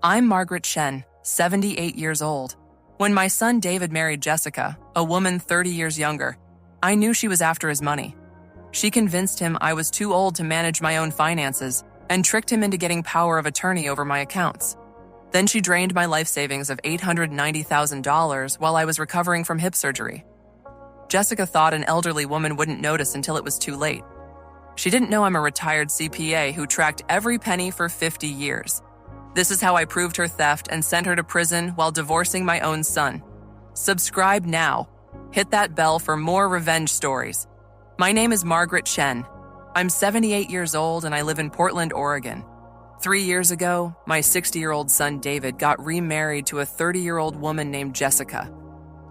I'm Margaret Chen, 78 years old. When my son David married Jessica, a woman 30 years younger, I knew she was after his money. She convinced him I was too old to manage my own finances and tricked him into getting power of attorney over my accounts. Then she drained my life savings of $890,000 while I was recovering from hip surgery. Jessica thought an elderly woman wouldn't notice until it was too late. She didn't know I'm a retired CPA who tracked every penny for 50 years. This is how I proved her theft and sent her to prison while divorcing my own son. Subscribe now. Hit that bell for more revenge stories. My name is Margaret Chen. I'm 78 years old and I live in Portland, Oregon. 3 years ago, my 60-year-old son David got remarried to a 30-year-old woman named Jessica.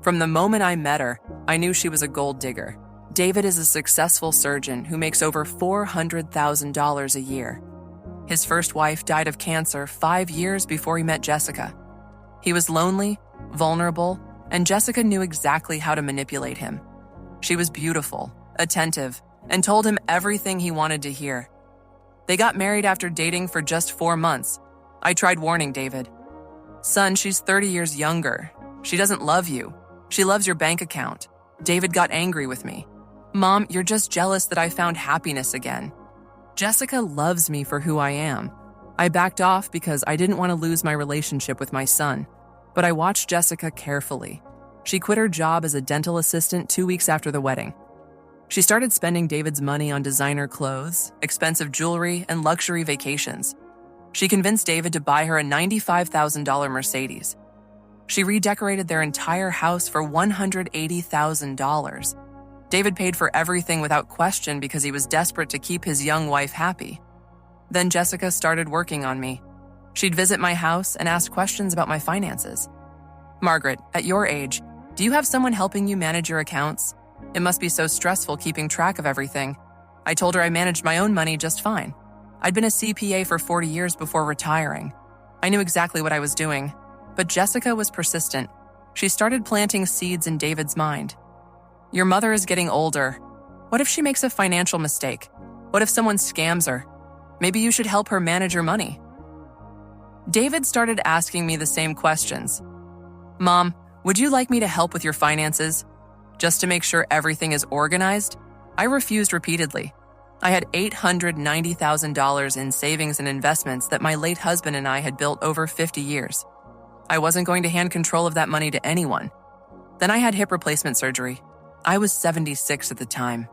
From the moment I met her, I knew she was a gold digger. David is a successful surgeon who makes over $400,000 a year. His first wife died of cancer 5 years before he met Jessica. He was lonely, vulnerable, and Jessica knew exactly how to manipulate him. She was beautiful, attentive, and told him everything he wanted to hear. They got married after dating for just 4 months. I tried warning David. Son, she's 30 years younger. She doesn't love you. She loves your bank account. David got angry with me. Mom, you're just jealous that I found happiness again. Jessica loves me for who I am. I backed off because I didn't want to lose my relationship with my son, but I watched Jessica carefully. She quit her job as a dental assistant 2 weeks after the wedding. She started spending David's money on designer clothes, expensive jewelry, and luxury vacations. She convinced David to buy her a $95,000 Mercedes. She redecorated their entire house for $180,000. David paid for everything without question because he was desperate to keep his young wife happy. Then Jessica started working on me. She'd visit my house and ask questions about my finances. Margaret, at your age, do you have someone helping you manage your accounts? It must be so stressful keeping track of everything. I told her I managed my own money just fine. I'd been a CPA for 40 years before retiring. I knew exactly what I was doing, but Jessica was persistent. She started planting seeds in David's mind. Your mother is getting older. What if she makes a financial mistake? What if someone scams her? Maybe you should help her manage her money. David started asking me the same questions. Mom, would you like me to help with your finances? Just to make sure everything is organized? I refused repeatedly. I had $890,000 in savings and investments that my late husband and I had built over 50 years. I wasn't going to hand control of that money to anyone. Then I had hip replacement surgery. I was 76 at the time.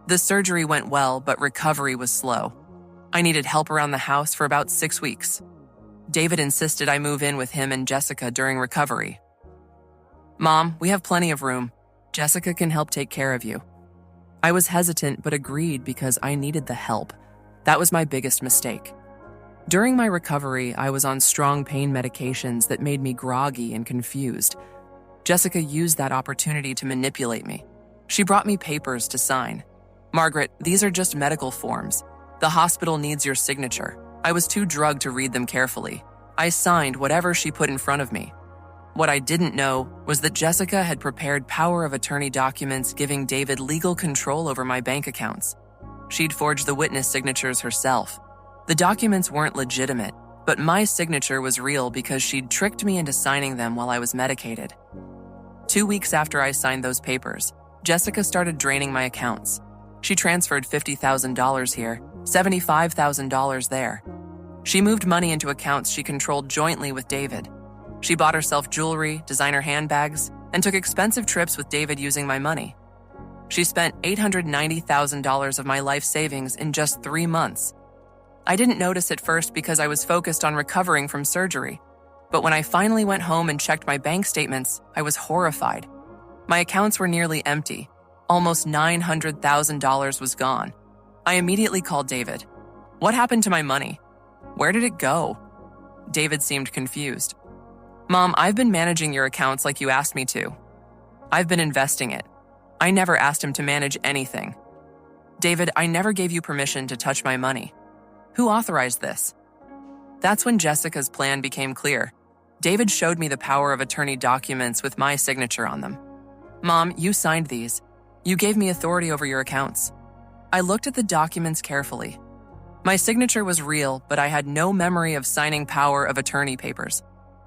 The surgery went well, but recovery was slow. I needed help around the house for about 6 weeks. David insisted I move in with him and Jessica during recovery. Mom, we have plenty of room. Jessica can help take care of you. I was hesitant but agreed because I needed the help. That was my biggest mistake. During my recovery, I was on strong pain medications that made me groggy and confused. Jessica used that opportunity to manipulate me. She brought me papers to sign. Margaret, these are just medical forms. The hospital needs your signature. I was too drugged to read them carefully. I signed whatever she put in front of me. What I didn't know was that Jessica had prepared power of attorney documents giving David legal control over my bank accounts. She'd forged the witness signatures herself. The documents weren't legitimate, but my signature was real because she'd tricked me into signing them while I was medicated. 2 weeks after I signed those papers, Jessica started draining my accounts. She transferred $50,000 here, $75,000 there. She moved money into accounts she controlled jointly with David. She bought herself jewelry, designer handbags, and took expensive trips with David using my money. She spent $890,000 of my life savings in just 3 months. I didn't notice at first because I was focused on recovering from surgery. But when I finally went home and checked my bank statements, I was horrified. My accounts were nearly empty. Almost $900,000 was gone. I immediately called David. What happened to my money? Where did it go? David seemed confused. Mom, I've been managing your accounts like you asked me to. I've been investing it. I never asked him to manage anything. David, I never gave you permission to touch my money. Who authorized this? That's when Jessica's plan became clear. David showed me the power of attorney documents with my signature on them. Mom, you signed these. You gave me authority over your accounts. I looked at the documents carefully. My signature was real, but I had no memory of signing power of attorney papers.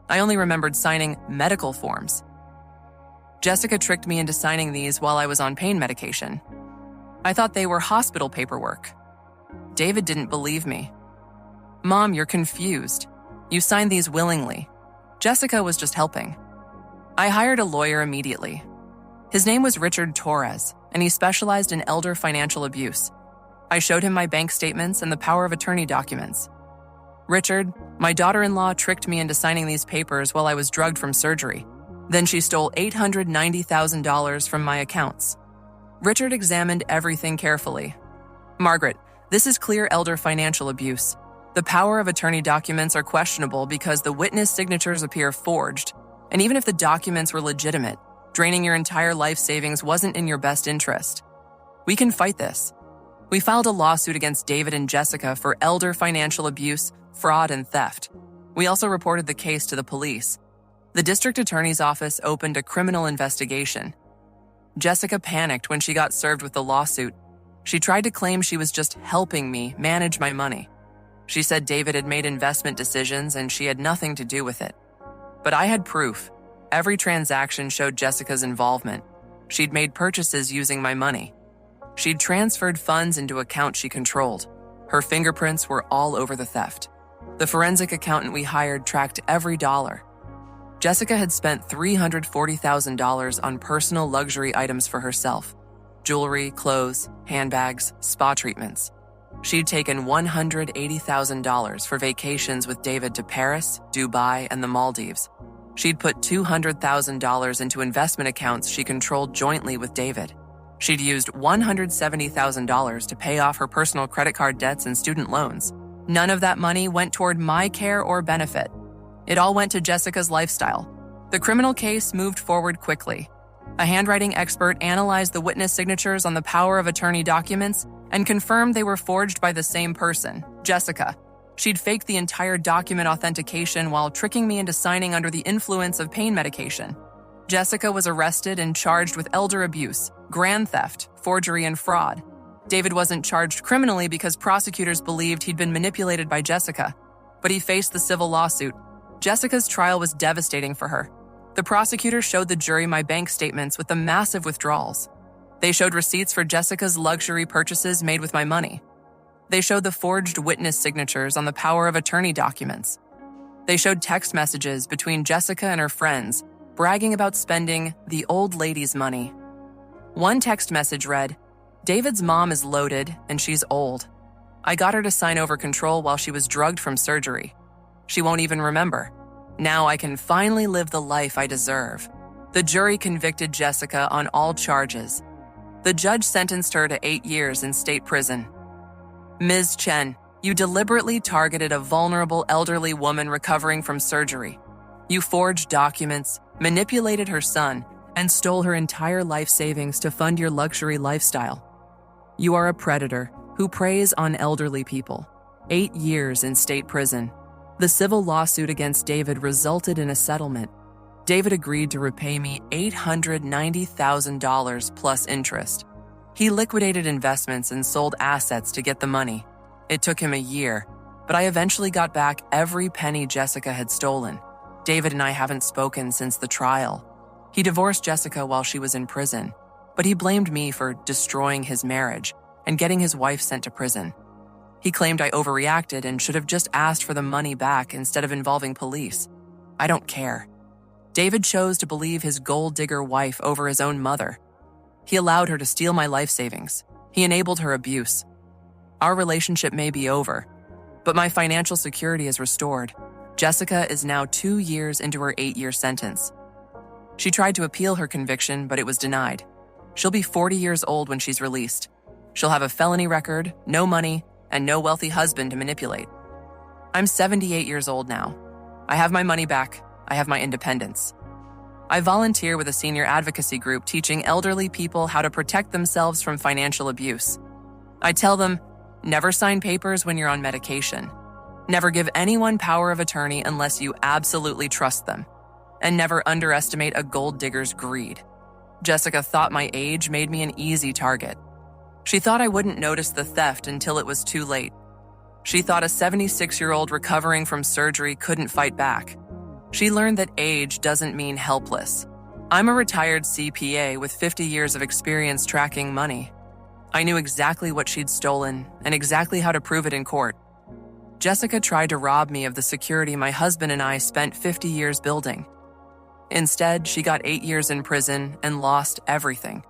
I only remembered signing medical forms. Jessica tricked me into signing these while I was on pain medication. I thought they were hospital paperwork. David didn't believe me. Mom, you're confused. You signed these willingly. Jessica was just helping. I hired a lawyer immediately. His name was Richard Torres, and he specialized in elder financial abuse. I showed him my bank statements and the power of attorney documents. Richard, my daughter-in-law tricked me into signing these papers while I was drugged from surgery. Then she stole $890,000 from my accounts. Richard examined everything carefully. Margaret, this is clear elder financial abuse. The power of attorney documents are questionable because the witness signatures appear forged, and even if the documents were legitimate, draining your entire life savings wasn't in your best interest. We can fight this. We filed a lawsuit against David and Jessica for elder financial abuse, fraud, and theft. We also reported the case to the police. The district attorney's office opened a criminal investigation. Jessica panicked when she got served with the lawsuit. She tried to claim she was just helping me manage my money. She said David had made investment decisions and she had nothing to do with it. But I had proof. Every transaction showed Jessica's involvement. She'd made purchases using my money. She'd transferred funds into accounts she controlled. Her fingerprints were all over the theft. The forensic accountant we hired tracked every dollar. Jessica had spent $340,000 on personal luxury items for herself: jewelry, clothes, handbags, spa treatments. She'd taken $180,000 for vacations with David to Paris, Dubai, and the Maldives. She'd put $200,000 into investment accounts she controlled jointly with David. She'd used $170,000 to pay off her personal credit card debts and student loans. None of that money went toward my care or benefit. It all went to Jessica's lifestyle. The criminal case moved forward quickly. A handwriting expert analyzed the witness signatures on the power of attorney documents and confirmed they were forged by the same person, Jessica. She'd faked the entire document authentication while tricking me into signing under the influence of pain medication. Jessica was arrested and charged with elder abuse, grand theft, forgery, and fraud. David wasn't charged criminally because prosecutors believed he'd been manipulated by Jessica, but he faced the civil lawsuit. Jessica's trial was devastating for her. The prosecutor showed the jury my bank statements with the massive withdrawals. They showed receipts for Jessica's luxury purchases made with my money. They showed the forged witness signatures on the power of attorney documents. They showed text messages between Jessica and her friends, bragging about spending the old lady's money. One text message read, "David's mom is loaded and she's old. I got her to sign over control while she was drugged from surgery. She won't even remember. Now I can finally live the life I deserve." The jury convicted Jessica on all charges. The judge sentenced her to 8 years in state prison. Ms. Chen, you deliberately targeted a vulnerable elderly woman recovering from surgery. You forged documents, manipulated her son, and stole her entire life savings to fund your luxury lifestyle. You are a predator who preys on elderly people. 8 years in state prison. The civil lawsuit against David resulted in a settlement. David agreed to repay me $890,000 plus interest. He liquidated investments and sold assets to get the money. It took him a year, but I eventually got back every penny Jessica had stolen. David and I haven't spoken since the trial. He divorced Jessica while she was in prison, but he blamed me for destroying his marriage and getting his wife sent to prison. He claimed I overreacted and should have just asked for the money back instead of involving police. I don't care. David chose to believe his gold digger wife over his own mother. He allowed her to steal my life savings. He enabled her abuse. Our relationship may be over, but my financial security is restored. Jessica is now 2 years into her 8-year sentence. She tried to appeal her conviction, but it was denied. She'll be 40 years old when she's released. She'll have a felony record, no money, and no wealthy husband to manipulate. I'm 78 years old now. I have my money back. I have my independence. I volunteer with a senior advocacy group teaching elderly people how to protect themselves from financial abuse. I tell them, never sign papers when you're on medication. Never give anyone power of attorney unless you absolutely trust them. And never underestimate a gold digger's greed. Jessica thought my age made me an easy target. She thought I wouldn't notice the theft until it was too late. She thought a 76-year-old recovering from surgery couldn't fight back. She learned that age doesn't mean helpless. I'm a retired CPA with 50 years of experience tracking money. I knew exactly what she'd stolen and exactly how to prove it in court. Jessica tried to rob me of the security my husband and I spent 50 years building. Instead, she got 8 years in prison and lost everything.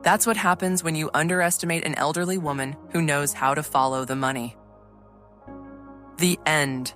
That's what happens when you underestimate an elderly woman who knows how to follow the money. The end.